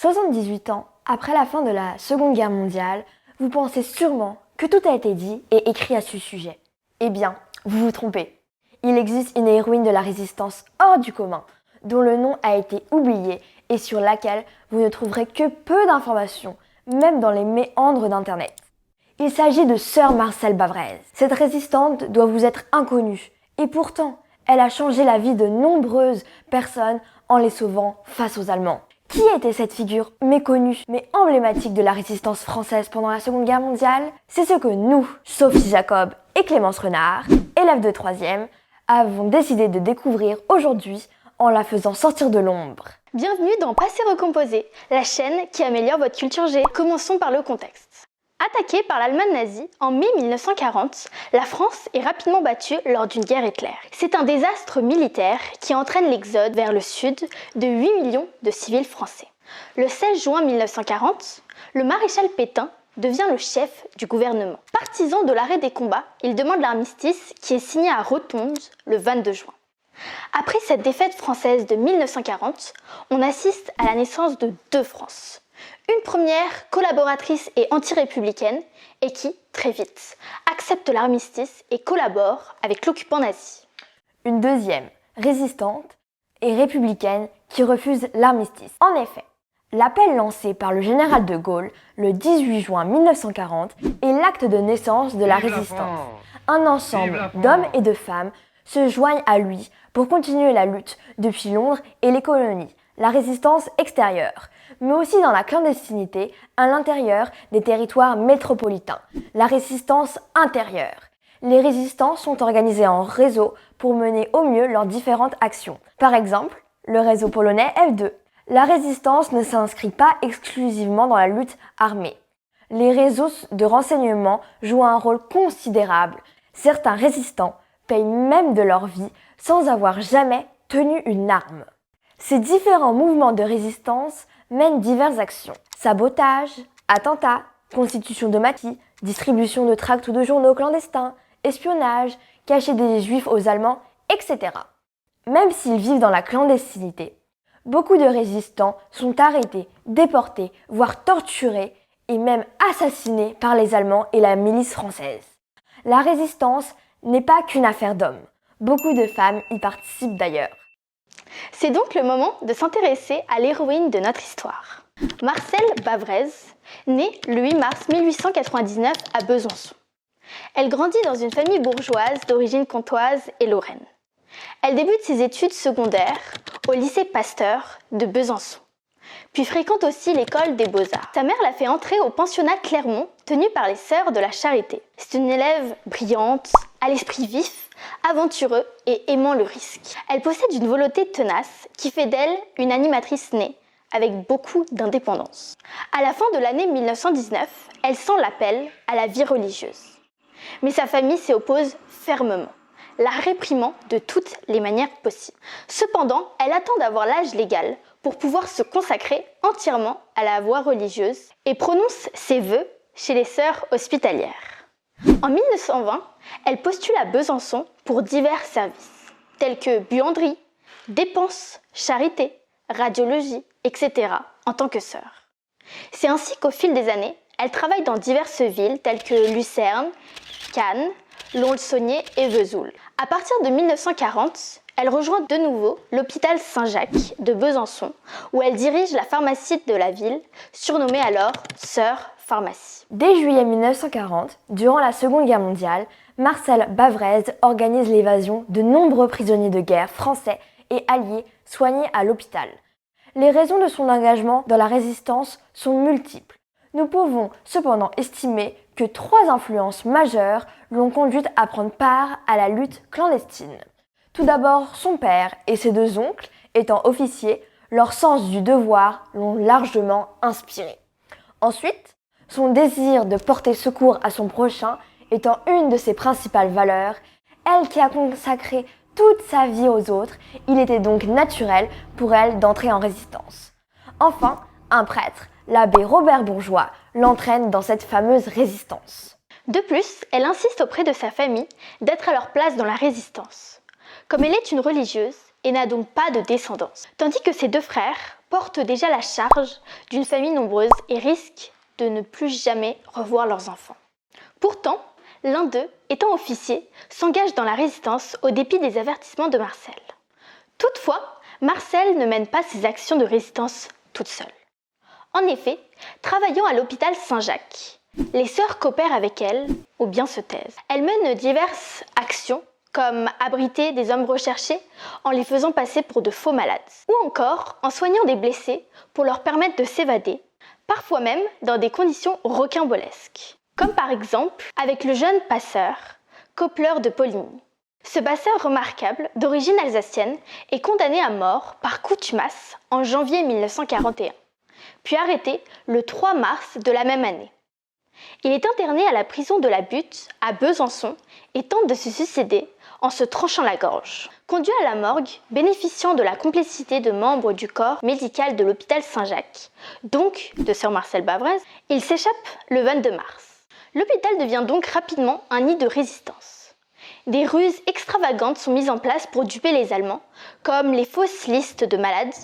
78 ans après la fin de la Seconde Guerre mondiale, vous pensez sûrement que tout a été dit et écrit à ce sujet. Eh bien, vous vous trompez. Il existe une héroïne de la résistance hors du commun, dont le nom a été oublié et sur laquelle vous ne trouverez que peu d'informations, même dans les méandres d'Internet. Il s'agit de Sœur Marcelle Bavrez. Cette résistante doit vous être inconnue, et pourtant, elle a changé la vie de nombreuses personnes en les sauvant face aux Allemands. Qui était cette figure méconnue mais emblématique de la résistance française pendant la Seconde Guerre mondiale? C'est ce que nous, Sophie Jacob et Clémence Renard, élèves de 3e, avons décidé de découvrir aujourd'hui en la faisant sortir de l'ombre. Bienvenue dans Passé Recomposé, la chaîne qui améliore votre culture G. Commençons par le contexte. Attaquée par l'Allemagne nazie en mai 1940, la France est rapidement battue lors d'une guerre éclair. C'est un désastre militaire qui entraîne l'exode vers le sud de 8 millions de civils français. Le 16 juin 1940, le maréchal Pétain devient le chef du gouvernement. Partisan de l'arrêt des combats, il demande l'armistice qui est signé à Rotonde le 22 juin. Après cette défaite française de 1940, on assiste à la naissance de deux France. Une première collaboratrice et anti-républicaine et qui, très vite, accepte l'armistice et collabore avec l'occupant nazi. Une deuxième, résistante et républicaine qui refuse l'armistice. En effet, l'appel lancé par le général de Gaulle le 18 juin 1940 est l'acte de naissance de la résistance. Un ensemble d'hommes et de femmes se joignent à lui pour continuer la lutte depuis Londres et les colonies, la résistance extérieure, mais aussi dans la clandestinité à l'intérieur des territoires métropolitains, la résistance intérieure. Les résistants sont organisés en réseau pour mener au mieux leurs différentes actions. Par exemple, le réseau polonais F2. La résistance ne s'inscrit pas exclusivement dans la lutte armée. Les réseaux de renseignement jouent un rôle considérable. Certains résistants payent même de leur vie sans avoir jamais tenu une arme. Ces différents mouvements de résistance mènent diverses actions. Sabotage, attentats, constitution de maquis, distribution de tracts ou de journaux clandestins, espionnage, cacher des juifs aux Allemands, etc. Même s'ils vivent dans la clandestinité, beaucoup de résistants sont arrêtés, déportés, voire torturés et même assassinés par les Allemands et la milice française. La résistance n'est pas qu'une affaire d'hommes. Beaucoup de femmes y participent d'ailleurs. C'est donc le moment de s'intéresser à l'héroïne de notre histoire. Marcelle Bavrez, née le 8 mars 1899 à Besançon. Elle grandit dans une famille bourgeoise d'origine comtoise et lorraine. Elle débute ses études secondaires au lycée Pasteur de Besançon, puis fréquente aussi l'école des Beaux-Arts. Sa mère l'a fait entrer au pensionnat Clermont, tenu par les Sœurs de la Charité. C'est une élève brillante, à l'esprit vif, aventureux et aimant le risque. Elle possède une volonté tenace qui fait d'elle une animatrice née, avec beaucoup d'indépendance. À la fin de l'année 1919, elle sent l'appel à la vie religieuse. Mais sa famille s'y oppose fermement, la réprimant de toutes les manières possibles. Cependant, elle attend d'avoir l'âge légal pour pouvoir se consacrer entièrement à la voie religieuse et prononce ses vœux chez les Sœurs hospitalières. En 1920, elle postule à Besançon pour divers services, tels que buanderie, dépenses, charité, radiologie, etc., en tant que sœur. C'est ainsi qu'au fil des années, elle travaille dans diverses villes telles que Lucerne, Cannes, Lons-le-Saunier et Vesoul. À partir de 1940, elle rejoint de nouveau l'hôpital Saint-Jacques de Besançon, où elle dirige la pharmacie de la ville, surnommée alors Sœur Pharmacie. Dès juillet 1940, durant la Seconde Guerre mondiale, Marcelle Bavrez organise l'évasion de nombreux prisonniers de guerre français et alliés soignés à l'hôpital. Les raisons de son engagement dans la résistance sont multiples. Nous pouvons cependant estimer que 3 influences majeures l'ont conduite à prendre part à la lutte clandestine. Tout d'abord, son père et ses 2 oncles, étant officiers, leur sens du devoir l'ont largement inspiré. Ensuite, son désir de porter secours à son prochain étant une de ses principales valeurs, elle qui a consacré toute sa vie aux autres, il était donc naturel pour elle d'entrer en résistance. Enfin, un prêtre, l'abbé Robert Bourgeois, l'entraîne dans cette fameuse résistance. De plus, elle insiste auprès de sa famille d'être à leur place dans la résistance. Comme elle est une religieuse et n'a donc pas de descendance, tandis que ses 2 frères, portent déjà la charge d'une famille nombreuse et risquent de ne plus jamais revoir leurs enfants. Pourtant, l'un d'eux, étant officier, s'engage dans la résistance au dépit des avertissements de Marcel. Toutefois, Marcel ne mène pas ses actions de résistance toute seule. En effet, travaillant à l'hôpital Saint-Jacques, les sœurs coopèrent avec elle ou bien se taisent. Elles mènent diverses actions comme abriter des hommes recherchés en les faisant passer pour de faux malades, ou encore en soignant des blessés pour leur permettre de s'évader, parfois même dans des conditions rocambolesques, comme par exemple avec le jeune passeur Koppler de Poligny. Ce passeur remarquable, d'origine alsacienne, est condamné à mort par contumace en janvier 1941, puis arrêté le 3 mars de la même année. Il est interné à la prison de la Butte, à Besançon, et tente de se suicider en se tranchant la gorge. Conduit à la morgue, bénéficiant de la complicité de membres du corps médical de l'hôpital Saint-Jacques, donc de sœur Marcelle Bavrez, il s'échappe le 22 mars. L'hôpital devient donc rapidement un nid de résistance. Des ruses extravagantes sont mises en place pour duper les Allemands, comme les fausses listes de malades,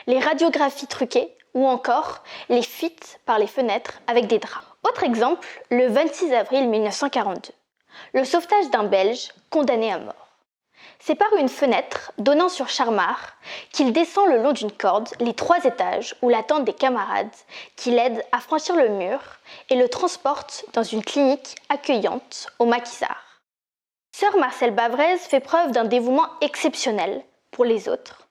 les radiographies truquées ou encore les fuites par les fenêtres avec des draps. Autre exemple, le 26 avril 1942, le sauvetage d'un Belge condamné à mort. C'est par une fenêtre donnant sur Charmar qu'il descend le long d'une corde les 3 étages où l'attendent des camarades qui l'aident à franchir le mur et le transportent dans une clinique accueillante au Maquisard. Sœur Marcelle Bavrez fait preuve d'un dévouement exceptionnel pour les autres,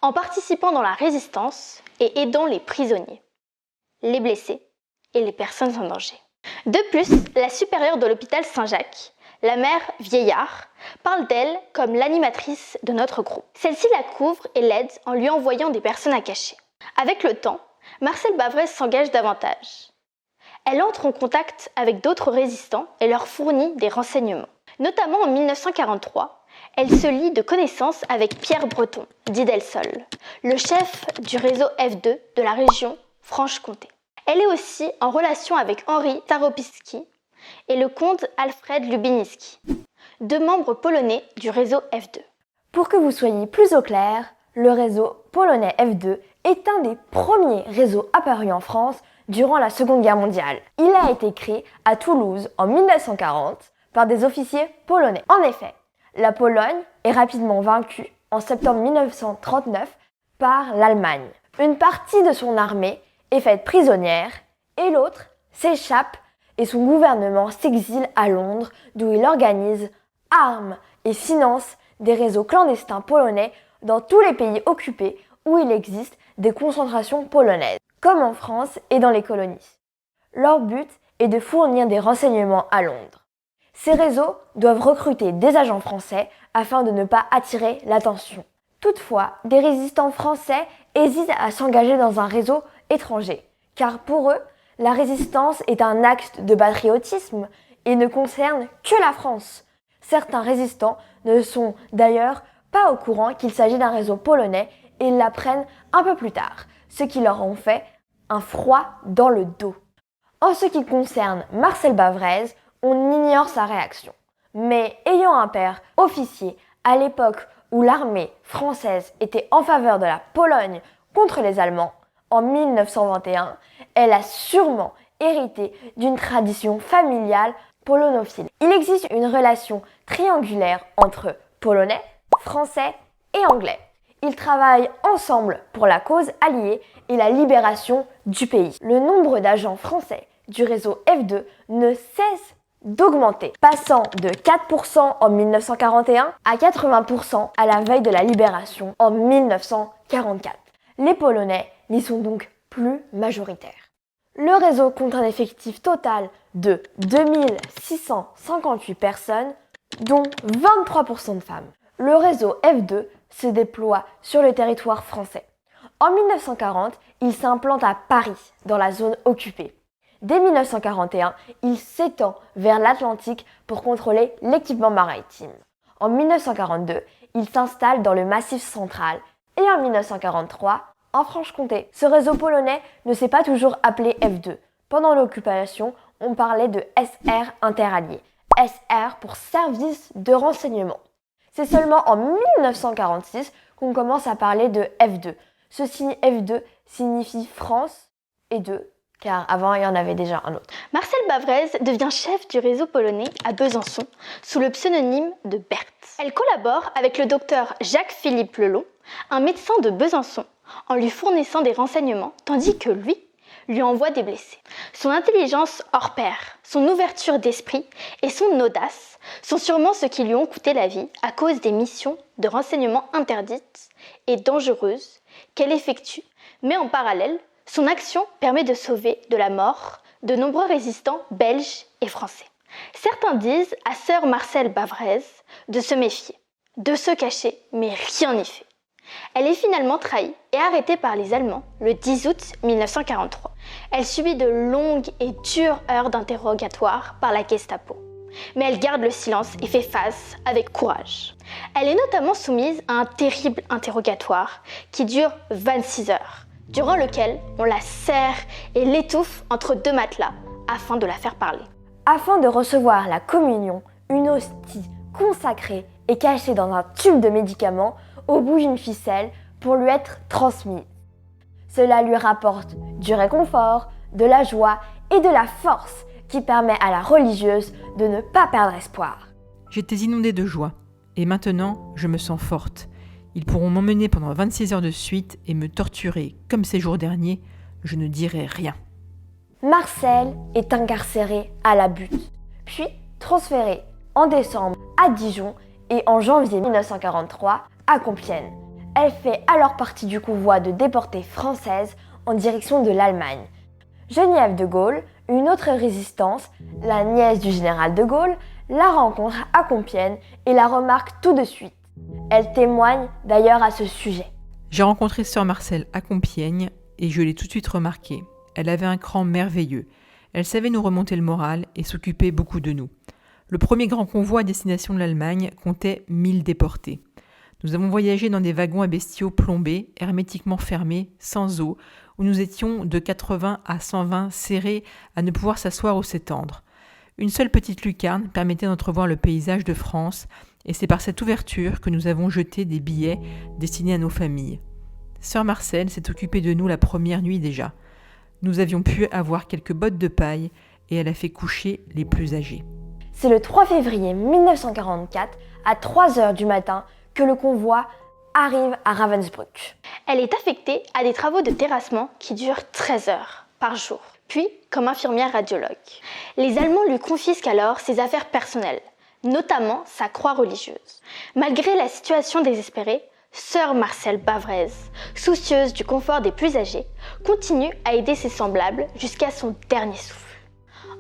en participant dans la résistance et aidant les prisonniers, les blessés et les personnes en danger. De plus, la supérieure de l'hôpital Saint-Jacques, la mère Vieillard, parle d'elle comme l'animatrice de notre groupe. Celle-ci la couvre et l'aide en lui envoyant des personnes à cacher. Avec le temps, Marcelle Bavrez s'engage davantage. Elle entre en contact avec d'autres résistants et leur fournit des renseignements. Notamment en 1943, elle se lie de connaissances avec Pierre Breton, dit Del Sol, le chef du réseau F2 de la région Franche-Comté. Elle est aussi en relation avec Henri Staropinski et le comte Alfred Lubiniski, 2 membres polonais du réseau F2. Pour que vous soyez plus au clair, le réseau polonais F2 est un des premiers réseaux apparus en France durant la Seconde Guerre mondiale. Il a été créé à Toulouse en 1940 par des officiers polonais. En effet, la Pologne est rapidement vaincue en septembre 1939 par l'Allemagne. Une partie de son armée est faite prisonnière et l'autre s'échappe et son gouvernement s'exile à Londres d'où il organise, arme et finance des réseaux clandestins polonais dans tous les pays occupés où il existe des concentrations polonaises, comme en France et dans les colonies. Leur but est de fournir des renseignements à Londres. Ces réseaux doivent recruter des agents français afin de ne pas attirer l'attention. Toutefois, des résistants français hésitent à s'engager dans un réseau étranger, car pour eux, la résistance est un acte de patriotisme et ne concerne que la France. Certains résistants ne sont d'ailleurs pas au courant qu'il s'agit d'un réseau polonais et ils l'apprennent un peu plus tard, ce qui leur en fait un froid dans le dos. En ce qui concerne Marcelle Bavrez, on ignore sa réaction. Mais ayant un père officier à l'époque où l'armée française était en faveur de la Pologne contre les Allemands, en 1921, elle a sûrement hérité d'une tradition familiale polonophile. Il existe une relation triangulaire entre Polonais, Français et Anglais. Ils travaillent ensemble pour la cause alliée et la libération du pays. Le nombre d'agents français du réseau F2 ne cesse d'augmenter, passant de 4% en 1941 à 80% à la veille de la libération en 1944. Les Polonais n'y sont donc plus majoritaires. Le réseau compte un effectif total de 2658 personnes, dont 23% de femmes. Le réseau F2 se déploie sur le territoire français. En 1940, il s'implante à Paris, dans la zone occupée. Dès 1941, il s'étend vers l'Atlantique pour contrôler l'équipement maritime. En 1942, il s'installe dans le Massif central et en 1943, en Franche-Comté. Ce réseau polonais ne s'est pas toujours appelé F2. Pendant l'occupation, on parlait de SR interallié. SR pour service de renseignement. C'est seulement en 1946 qu'on commence à parler de F2. Ce signe F2 signifie France et deux, car avant il y en avait déjà un autre. Marcel Bavrez devient chef du réseau polonais à Besançon sous le pseudonyme de Berthe. Elle collabore avec le docteur Jacques-Philippe Lelon, un médecin de Besançon, en lui fournissant des renseignements, tandis que lui envoie des blessés. Son intelligence hors pair, son ouverture d'esprit et son audace sont sûrement ce qui lui ont coûté la vie à cause des missions de renseignement interdites et dangereuses qu'elle effectue. Mais en parallèle, son action permet de sauver de la mort de nombreux résistants belges et français. Certains disent à sœur Marcel Bavrez de se méfier, de se cacher, mais rien n'y fait. Elle est finalement trahie et arrêtée par les Allemands le 10 août 1943. Elle subit de longues et dures heures d'interrogatoire par la Gestapo. Mais elle garde le silence et fait face avec courage. Elle est notamment soumise à un terrible interrogatoire qui dure 26 heures, durant lequel on la serre et l'étouffe entre deux matelas afin de la faire parler. Afin de recevoir la communion, une hostie consacrée et cachée dans un tube de médicaments au bout d'une ficelle pour lui être transmise. Cela lui rapporte du réconfort, de la joie et de la force qui permet à la religieuse de ne pas perdre espoir. J'étais inondée de joie, et maintenant je me sens forte. Ils pourront m'emmener pendant 26 heures de suite et me torturer comme ces jours derniers, je ne dirai rien. Marcel est incarcérée à la Butte, puis transférée en décembre à Dijon et en janvier 1943 à Compiègne. Elle fait alors partie du convoi de déportés françaises en direction de l'Allemagne. Geneviève de Gaulle, une autre résistante, la nièce du général de Gaulle, la rencontre à Compiègne et la remarque tout de suite. Elle témoigne d'ailleurs à ce sujet. J'ai rencontré sœur Marcel à Compiègne et je l'ai tout de suite remarqué. Elle avait un cran merveilleux. Elle savait nous remonter le moral et s'occupait beaucoup de nous. Le premier grand convoi à destination de l'Allemagne comptait 1000 déportés. Nous avons voyagé dans des wagons à bestiaux plombés, hermétiquement fermés, sans eau, où nous étions de 80 à 120 serrés à ne pouvoir s'asseoir ou s'étendre. Une seule petite lucarne permettait d'entrevoir le paysage de France, et c'est par cette ouverture que nous avons jeté des billets destinés à nos familles. Sœur Marcel s'est occupée de nous la première nuit déjà. Nous avions pu avoir quelques bottes de paille, et elle a fait coucher les plus âgés. C'est le 3 février 1944, à 3h du matin, que le convoi arrive à Ravensbrück. Elle est affectée à des travaux de terrassement qui durent 13 heures par jour, puis comme infirmière radiologue. Les Allemands lui confisquent alors ses affaires personnelles, notamment sa croix religieuse. Malgré la situation désespérée, sœur Marcel Bavrez, soucieuse du confort des plus âgés, continue à aider ses semblables jusqu'à son dernier souffle.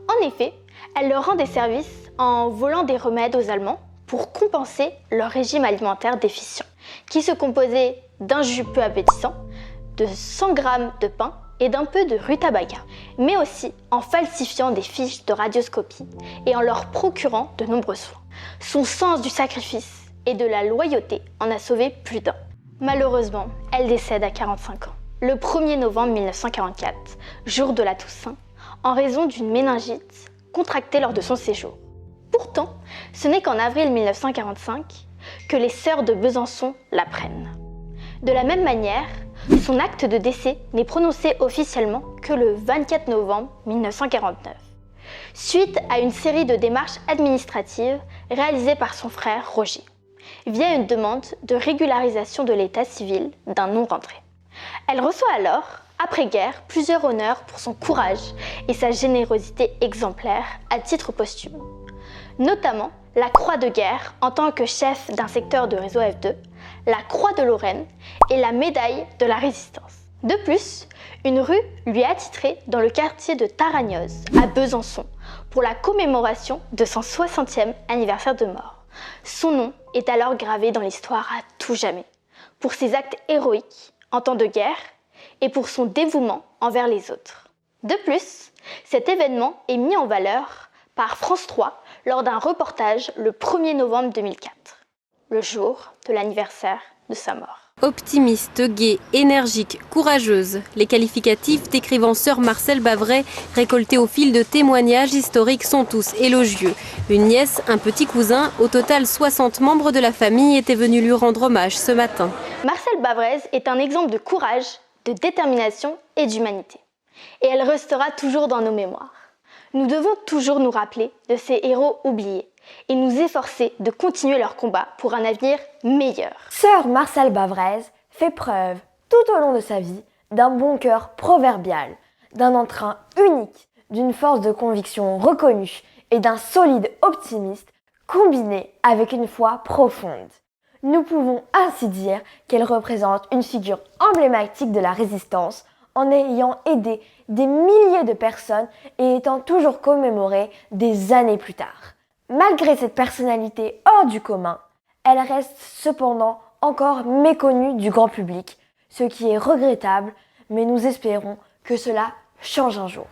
En effet, elle leur rend des services en volant des remèdes aux Allemands pour compenser leur régime alimentaire déficient, qui se composait d'un jus peu appétissant, de 100 grammes de pain et d'un peu de rutabaga, mais aussi en falsifiant des fiches de radioscopie et en leur procurant de nombreux soins. Son sens du sacrifice et de la loyauté en a sauvé plus d'un. Malheureusement, elle décède à 45 ans, le 1er novembre 1944, jour de la Toussaint, en raison d'une méningite contractée lors de son séjour. Pourtant, ce n'est qu'en avril 1945 que les sœurs de Besançon l'apprennent. De la même manière, son acte de décès n'est prononcé officiellement que le 24 novembre 1949, suite à une série de démarches administratives réalisées par son frère Roger, via une demande de régularisation de l'état civil d'un non-rentré. Elle reçoit alors, après-guerre, plusieurs honneurs pour son courage et sa générosité exemplaire à titre posthume, notamment la Croix de guerre en tant que chef d'un secteur de réseau F2, la Croix de Lorraine et la médaille de la Résistance. De plus, une rue lui est attitrée dans le quartier de Taragnoz, à Besançon, pour la commémoration de son 60e anniversaire de mort. Son nom est alors gravé dans l'histoire à tout jamais, pour ses actes héroïques en temps de guerre et pour son dévouement envers les autres. De plus, cet événement est mis en valeur par France 3 lors d'un reportage le 1er novembre 2004, le jour de l'anniversaire de sa mort. Optimiste, gaie, énergique, courageuse, les qualificatifs décrivant sœur Marcel Bavrez, récoltés au fil de témoignages historiques, sont tous élogieux. Une nièce, un petit cousin, au total 60 membres de la famille étaient venus lui rendre hommage ce matin. Marcel Bavrez est un exemple de courage, de détermination et d'humanité. Et elle restera toujours dans nos mémoires. Nous devons toujours nous rappeler de ces héros oubliés et nous efforcer de continuer leur combat pour un avenir meilleur. Sœur Marcelle Bavrez fait preuve, tout au long de sa vie, d'un bon cœur proverbial, d'un entrain unique, d'une force de conviction reconnue et d'un solide optimiste combiné avec une foi profonde. Nous pouvons ainsi dire qu'elle représente une figure emblématique de la résistance en ayant aidé des milliers de personnes et étant toujours commémorée des années plus tard. Malgré cette personnalité hors du commun, elle reste cependant encore méconnue du grand public, ce qui est regrettable, mais nous espérons que cela change un jour.